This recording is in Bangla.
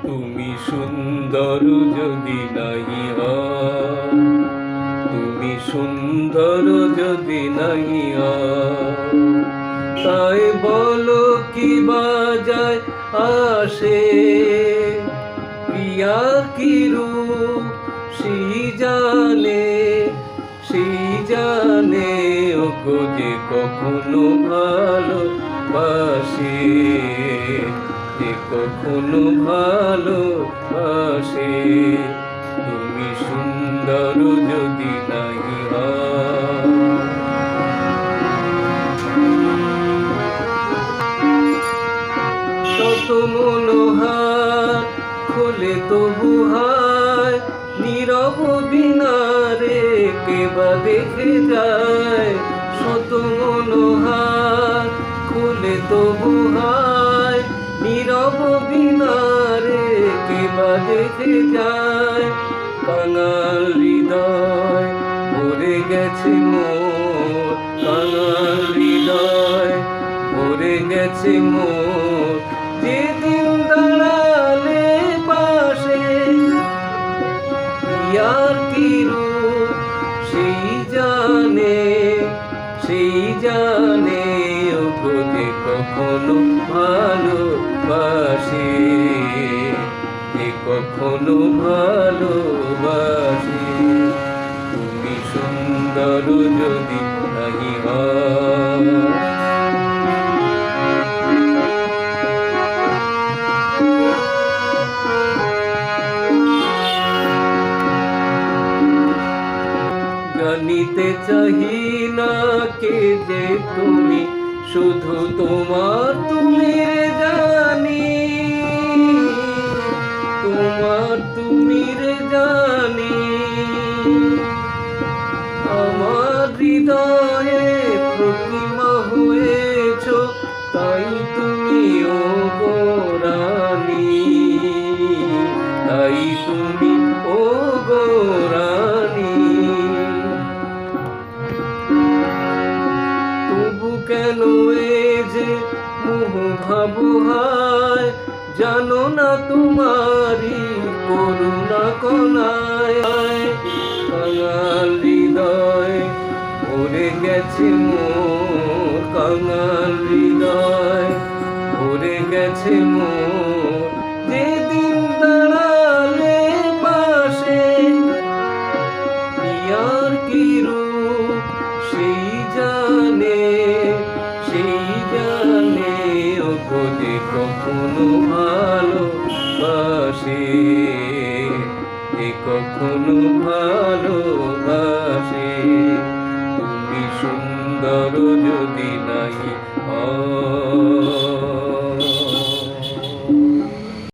তুমি সুন্দর যদি নাই হও, তুমি সুন্দর যদি নাই হও, তাই বলো কি বাজায় আসে প্রিয়া কি রূপ সেই জানে ওগো যে কখনো ভালোবাসে, যে কখনো ভালোবাসে। তুমি সুন্দর যদি নাই হও, শত মনোহার খোলে তবু হায়, নীরব বিনারে কেবা দেখে যায়। শত মনোহার খোলে তবু হায়, নীরব বিনারে কেবা দেখে যায়। কাঙাল হৃদয় ভরে গেছে মোর, কাঙাল হৃদয় ভরে গেছে মোর, যেদিন দাঁড়ালে পাশে প্রিয়ার কি রূপ সেই জানে ওগো যে কখনো ভালোবাসে, যে কখনো ভালোবাসে। তুমি সুন্দর যদি নাই হও, জানিতে চাহি না কে যে তুমি, শুধু তোমার তুমি রে জানি, তোমার তুমি রে জানি। আমার হৃদয়ে প্রতিমা হয়েছ, তাই তুমি ওগো রানী, তাই তুমি ওগো রানী। তবু কেন এ যে মোহ ভাবুহায়, জানো না তোমারি করুণা কনায়। কাঙাল হৃদয় ভরে গেছে মোর, কাঙাল হৃদয় ভরে গেছে মোর, যেদিন দাঁড়ালে পাশে প্রিয়ার কি রূপ সেই জানে ওগো যে কখনো ভালোবাসে, যে কখনো ভালোবাসে। তুমি সুন্দর যদি নাই হও।